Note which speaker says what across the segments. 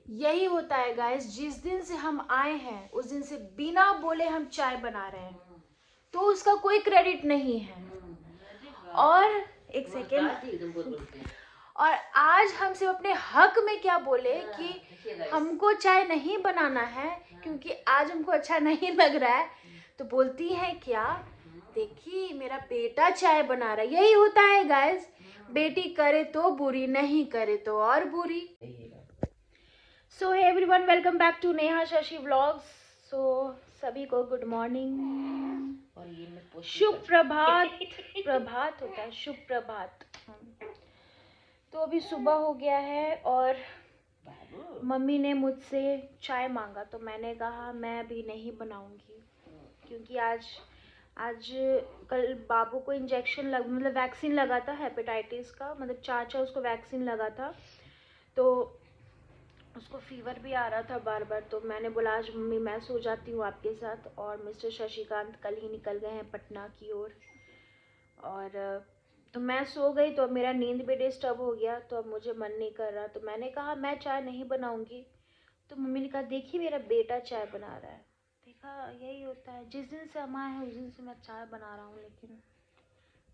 Speaker 1: यही होता है गाइस, जिस दिन से हम आए हैं उस दिन से बिना बोले हम चाय बना रहे हैं, तो उसका कोई क्रेडिट नहीं है। और एक सेकेंड, और आज हम सिर्फ अपने हक में क्या बोले कि हमको चाय नहीं बनाना है क्योंकि आज हमको अच्छा नहीं लग रहा है, तो बोलती है क्या, देखिए मेरा बेटा चाय बना रहा है। यही होता है गाइस, बेटी करे तो बुरी, नहीं करे तो और बुरी। So hey everyone, welcome back to Neha Shashi vlogs. So सभी को गुड मॉर्निंग और ये शुभ प्रभात। प्रभात होता है, शुभ प्रभात। तो अभी सुबह हो गया है और मम्मी ने मुझसे चाय मांगा, तो मैंने कहा मैं अभी नहीं बनाऊंगी क्योंकि आज कल बाबू को इंजेक्शन मतलब वैक्सीन लगा था हेपेटाइटिस का, मतलब चाचा उसको वैक्सीन लगा था, तो उसको फीवर भी आ रहा था बार बार। तो मैंने बोला आज मम्मी मैं सो जाती हूँ आपके साथ, और मिस्टर शशिकांत कल ही निकल गए हैं पटना की ओर, और तो मैं सो गई, तो अब मेरा नींद भी डिस्टर्ब हो गया, तो अब मुझे मन नहीं कर रहा, तो मैंने कहा मैं चाय नहीं बनाऊंगी। तो मम्मी ने कहा देखिए मेरा बेटा चाय बना रहा है। देखा, यही होता है, जिस दिन से हम आए हैं उस दिन से मैं चाय बना रहा हूँ, लेकिन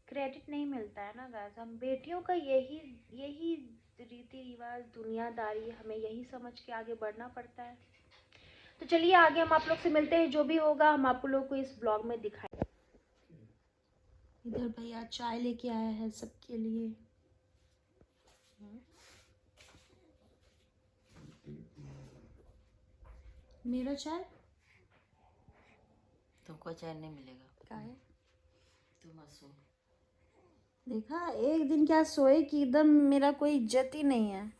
Speaker 1: क्रेडिट नहीं मिलता है ना गाइस। हम बेटियों का यही रीति रिवाज, दुनियादारी, हमें यही समझ के आगे बढ़ना पड़ता है। तो चलिए आगे हम आप लोग से मिलते हैं, जो भी होगा हम आप लोग को इस ब्लॉग में दिखाएंगे। इधर भैया चाय लेके आया है सबके लिए। मेरा चाय
Speaker 2: तुमको चाय नहीं मिलेगा।
Speaker 1: क्या है,
Speaker 2: तुम हंसो।
Speaker 1: देखा एक दिन क्या सोए कि एकदम मेरा कोई इज्जत ही नहीं है।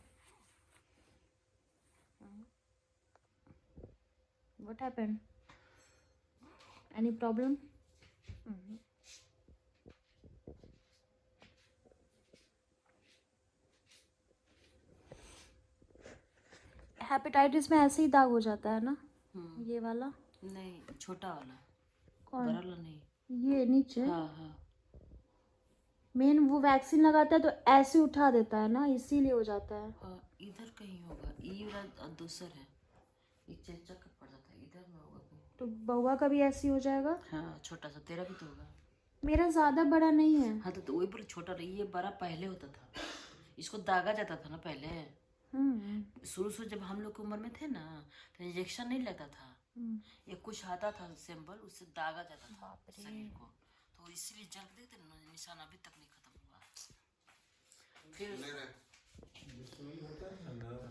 Speaker 1: What happened? Any problem? Hepatitis में ऐसे ही दाग हो जाता है ना, ये वाला?
Speaker 2: नहीं, छोटा वाला,
Speaker 1: कौन?
Speaker 2: बड़ा वाला नहीं।
Speaker 1: ये नीचे?
Speaker 2: हाँ हाँ।
Speaker 1: मेन वो वैक्सीन लगाता है तो ऐसे उठा देता है ना, इसीलिए हो जाता है।
Speaker 2: हाँ, इधर कहीं होगा, ये वाला दूसर है, ये चेचक पड़ जाता है, इधर में होगा कहीं।
Speaker 1: तो बउआ का भी ऐसे ही हो जाएगा?
Speaker 2: हाँ, छोटा सा, तेरा भी तो होगा।
Speaker 1: मेरा ज्यादा बड़ा नहीं है।
Speaker 2: हाँ तो वही बोले छोटा रही, ये बड़ा पहले होता था, इसको दागा जाता था ना पहले। शुरू शुरू जब हम लोग की उम्र में थे ना, तो इंजेक्शन नहीं लगता था, ये कुछ आता था सैंपल, उससे दागा जाता था शरीर को, तो इसीलिए जल देखते ना, निशान अभी तक नहीं खत्म हुआ। फिर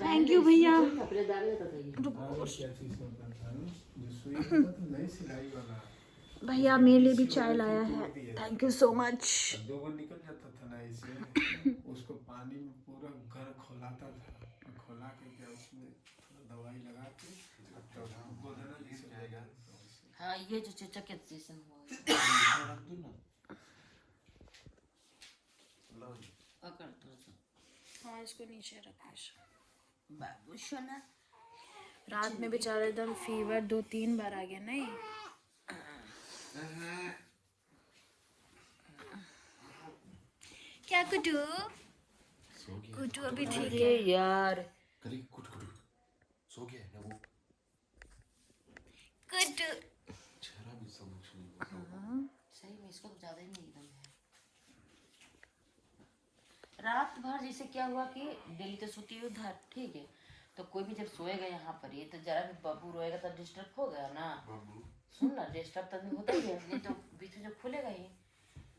Speaker 1: थैंक यू भैया।
Speaker 2: अपने दागा जाता था।
Speaker 1: भैया मेरे लिए भी चाय लाया है, थैंक यू सो मच।
Speaker 3: दो बार निकल जाता था ना इससे, उसको पानी में पूरा घर खोलाता था, और खोला के क्या उसमें थोड़ा दवाई लगा के
Speaker 2: हाँ, ये जो चेचक के जैसन हुआ पकड़ तो।
Speaker 1: हाँ इसको नीचे रखा।
Speaker 2: बाबू सोना,
Speaker 1: रात में बेचारा एकदम फीवर 2-3 बार आ गया। नहीं क्या कुटू, कुटू अभी ठीक है
Speaker 2: यार।
Speaker 3: सो गया ना वो,
Speaker 1: कुटू।
Speaker 3: चेहरा भी समझ नहीं।
Speaker 2: सही में इसको तो ज्यादा ही नहीं एकदम है। रात भर जैसे क्या हुआ कि डेली तो सोती है उधर, ठीक है, तो कोई भी जब सोएगा यहाँ पर, ये तो जरा भी बाबू रोएगा तब डिस्टर्ब हो गया ना। सुन ना, डिस्टर्ब तब होता ही है, नहीं तो बीच में जो खुलेगा ही,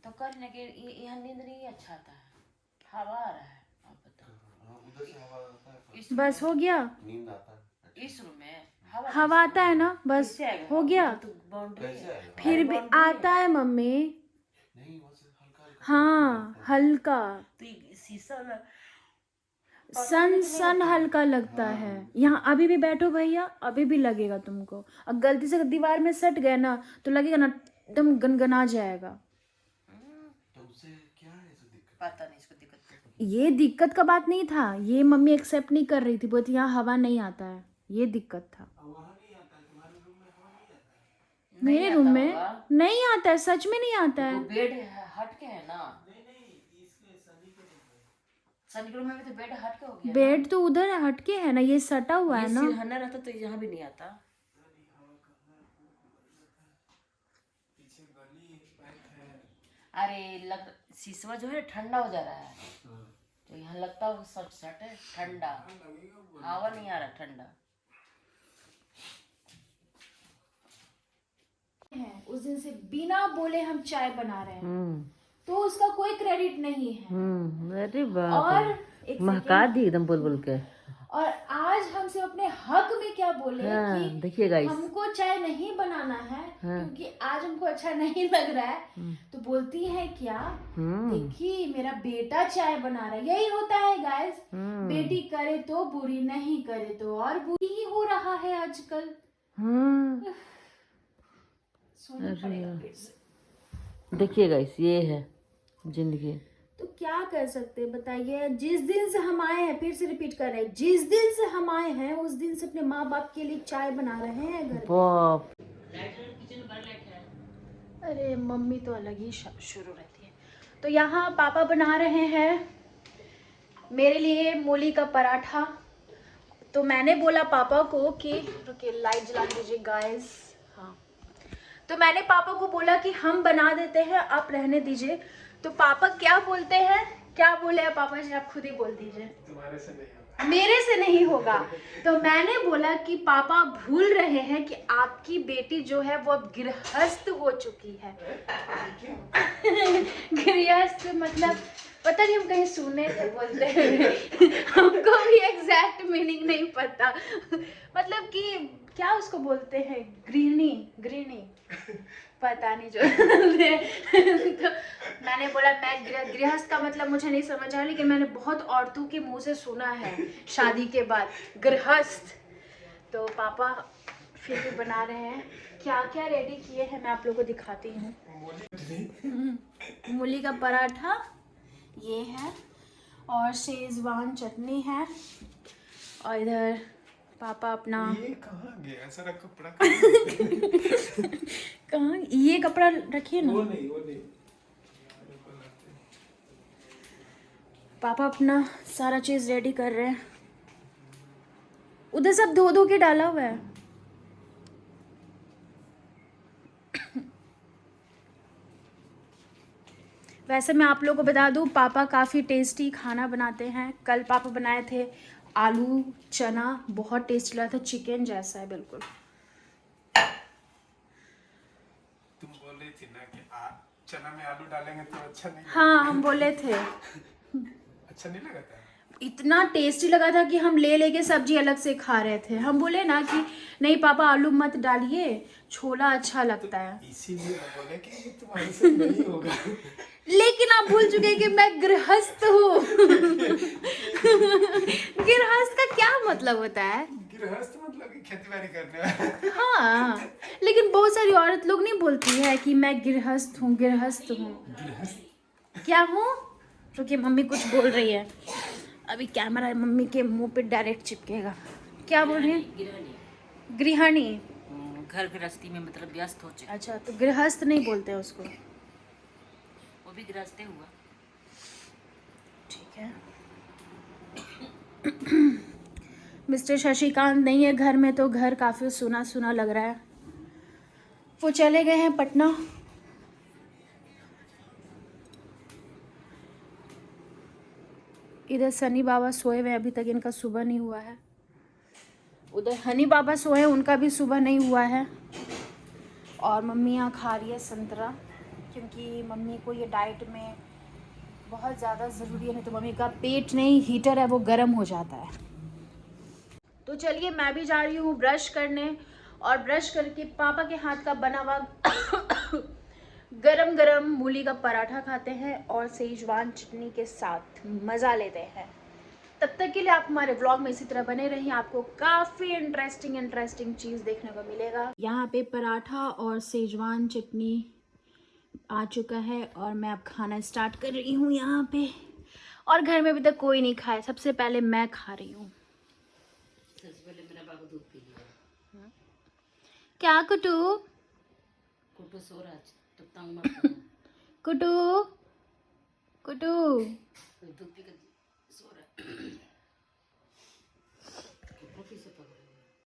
Speaker 2: तो कल ना कि यहाँ नींद नहीं अच्छा आता है, हवा आ रहा है, आप बताओ।
Speaker 3: उधर से हवा आता है,
Speaker 1: बस हो गया,
Speaker 3: नींद आता है।
Speaker 2: इस रूम में
Speaker 1: हवा आता है ना, बस हो गया।
Speaker 2: तो बाउंड्री है,
Speaker 1: फिर भी आता है मम्मी।
Speaker 3: नहीं बस हल्का हल्का।
Speaker 1: हाँ हल्का,
Speaker 2: तो ये शीशा ना
Speaker 1: सन हल्का लगता है। यहाँ अभी भी बैठो भैया, अभी भी लगेगा तुमको, और गलती से दीवार में सट गए ना तो लगेगा ना एकदम गनगना जाएगा।
Speaker 3: तो उससे क्या है ऐसा दिक्कत?
Speaker 2: पता नहीं इसको दिक्कत क्या है।
Speaker 1: ये दिक्कत का बात नहीं था, ये मम्मी एक्सेप्ट नहीं कर रही थी, बोलती यहाँ हवा नहीं आता है, ये दिक्कत था।
Speaker 3: वहाँ नहीं आता है, तुम्हारे रूम में हवा नहीं आता है?
Speaker 1: मेरे रूम में नहीं आता है, सच में नहीं आता है।
Speaker 2: बेड हट के है ना।
Speaker 3: नहीं नहीं, इसके सनी के रूम में।
Speaker 2: सनी के रूम में तो बेड हट के हो गया।
Speaker 1: बेड तो उधर हटके है ना, ये सटा हुआ है ना।
Speaker 2: सिरहाना रहता तो यहाँ भी नहीं आता।
Speaker 3: पीछे गली पाइप है।
Speaker 2: अरे लग शीशवा जो है ठंडा हो जा रहा है, तो यहाँ लगता है सट सट है ठंडा, हवा नहीं आ रहा ठंडा।
Speaker 1: उस दिन से बिना बोले हम चाय बना रहे हैं, तो उसका कोई क्रेडिट नहीं है।
Speaker 2: अरे
Speaker 1: और एक
Speaker 2: महका दी एकदम बोल बोल के।
Speaker 1: और आज हमसे अपने हक में क्या बोले कि
Speaker 2: देखिए गाइस,
Speaker 1: हमको चाय नहीं बनाना है क्योंकि आज हमको अच्छा नहीं लग रहा है। तो बोलती है क्या, देखिए मेरा बेटा चाय बना रहा है। यही होता है गाइस, बेटी करे तो बुरी, नहीं करे तो और बुरी ही हो रहा है आजकल। सोना पड़ेगा फिर से।
Speaker 2: देखिए गाइस, ये है जिंदगी।
Speaker 1: तो क्या कर सकते हैं बताइए। जिस दिन से हम आए हैं, फिर से रिपीट कर रहे हैं, जिस दिन से हम आए हैं उस दिन से अपने माँ बाप के लिए चाय बना रहे हैं घर
Speaker 2: बाप।
Speaker 1: अरे मम्मी तो अलग ही शुरू रहती है। तो यहाँ पापा बना रहे हैं मेरे लिए मूली का पराठा। तो मैंने बोला पापा को कि रुकिए लाइट जला दीजिए गाइस। हाँ, तो मैंने पापा को बोला कि हम बना देते हैं, आप रहने दीजिए। तो पापा क्या बोलते हैं, क्या बोले हैं पापा जी, आप खुद ही बोल दीजिए।
Speaker 3: तुम्हारे से नहीं होगा।
Speaker 1: मेरे से नहीं होगा। तो मैंने बोला कि पापा भूल रहे हैं कि आपकी बेटी जो है वो अब गृहस्थ हो चुकी है। गृहस्थ मतलब पता नहीं, हम कहीं सुने थे बोलते हैं। हमको भी एग्जैक्ट मीनिंग नहीं पता, मतलब कि क्या उसको बोलते हैं, गृहिणी, गृहिणी पता नहीं जो। तो मैंने बोला मैं गृहस्थ का मतलब मुझे नहीं समझ आया, लेकिन मैंने बहुत औरतों के मुंह से सुना है शादी के बाद गृहस्थ। तो पापा फिर भी बना रहे हैं। क्या क्या रेडी किए हैं मैं आप लोगों को दिखाती हूँ। मूली का पराठा ये है, और शेजवान चटनी है, और इधर पापा अपना
Speaker 3: ये कहाँ गया सारा कपड़ा?
Speaker 1: कहाँ ये कपड़ा रखिए ना।
Speaker 3: वो नहीं।
Speaker 1: पापा अपना सारा चीज रेडी कर रहे हैं। उधर सब धो धो के डाला हुआ है। वैसे मैं आप लोगों को बता दूं, पापा काफ़ी टेस्टी खाना बनाते हैं। कल पापा बनाए थे आलू चना, बहुत टेस्टी लगा था, चिकन जैसा है बिल्कुल।
Speaker 3: तुम बोल रही थी ना कि चना में आलू डालेंगे तो अच्छा नहीं।
Speaker 1: हाँ हम बोले थे।
Speaker 3: अच्छा नहीं लगा था।
Speaker 1: इतना टेस्टी लगा था कि हम ले लेके सब्जी अलग से खा रहे थे। हम बोले ना कि नहीं पापा आलू मत डालिए, छोला अच्छा लगता है।
Speaker 3: इसीलिए बोले कि ये तुम्हारे से नहीं होगा।
Speaker 1: लेकिन आप भूल चुके कि मैं गृहस्थ हूँ। गृहस्थ का क्या मतलब होता है?
Speaker 3: गृहस्थ मतलब कि खेती बाड़ी करने वाला।
Speaker 1: हाँ, लेकिन बहुत सारी औरत लोग नहीं बोलती है कि मैं गृहस्थ हूँ, गृहस्थ हूँ। क्या हूँ? क्योंकि मम्मी कुछ बोल रही है। अभी कैमरा मम्मी के मुंह पे डायरेक्ट चिपकेगा। क्या बोल रही है? गृहिणी।
Speaker 2: घर गृहस्थी में मतलब व्यस्त हो चुके।
Speaker 1: अच्छा, तो गृहस्थ नहीं बोलते उसको।
Speaker 2: वो भी गृहस्थ हुआ।
Speaker 1: ठीक है। मिस्टर शशिकांत नहीं है घर में, तो घर काफ़ी सुना सुना लग रहा है। वो चले गए हैं पटना। इधर सनी बाबा सोए हुए, अभी तक इनका सुबह नहीं हुआ है। उधर हनी बाबा सोए, उनका भी सुबह नहीं हुआ है। और मम्मी यहाँ खा रही है संतरा, क्योंकि मम्मी को ये डाइट में बहुत ज़्यादा ज़रूरी है, नहीं तो मम्मी का पेट नहीं, हीटर है वो गर्म हो जाता है। तो चलिए मैं भी जा रही हूँ ब्रश करने, और ब्रश करके पापा के हाथ का बना हुआ गरम गरम मूली का पराठा खाते हैं और सेजवान चटनी के साथ मज़ा लेते हैं। तब तक के लिए आप हमारे व्लॉग में इसी तरह बने रहिए, आपको काफ़ी इंटरेस्टिंग चीज़ देखने को मिलेगा। यहाँ पे पराठा और सेजवान चटनी आ चुका है, और मैं अब खाना स्टार्ट कर रही हूँ यहाँ पे। और घर में अभी तक कोई नहीं खाया, सबसे पहले मैं खा रही हूँ।
Speaker 2: सबसे पहले मेरा बाबू दूध पी लिया।
Speaker 1: क्या कुटू?
Speaker 2: कुटू सो रहा है, तब तक
Speaker 1: कुटू कुटू
Speaker 2: दूध पी कर सो रहा है।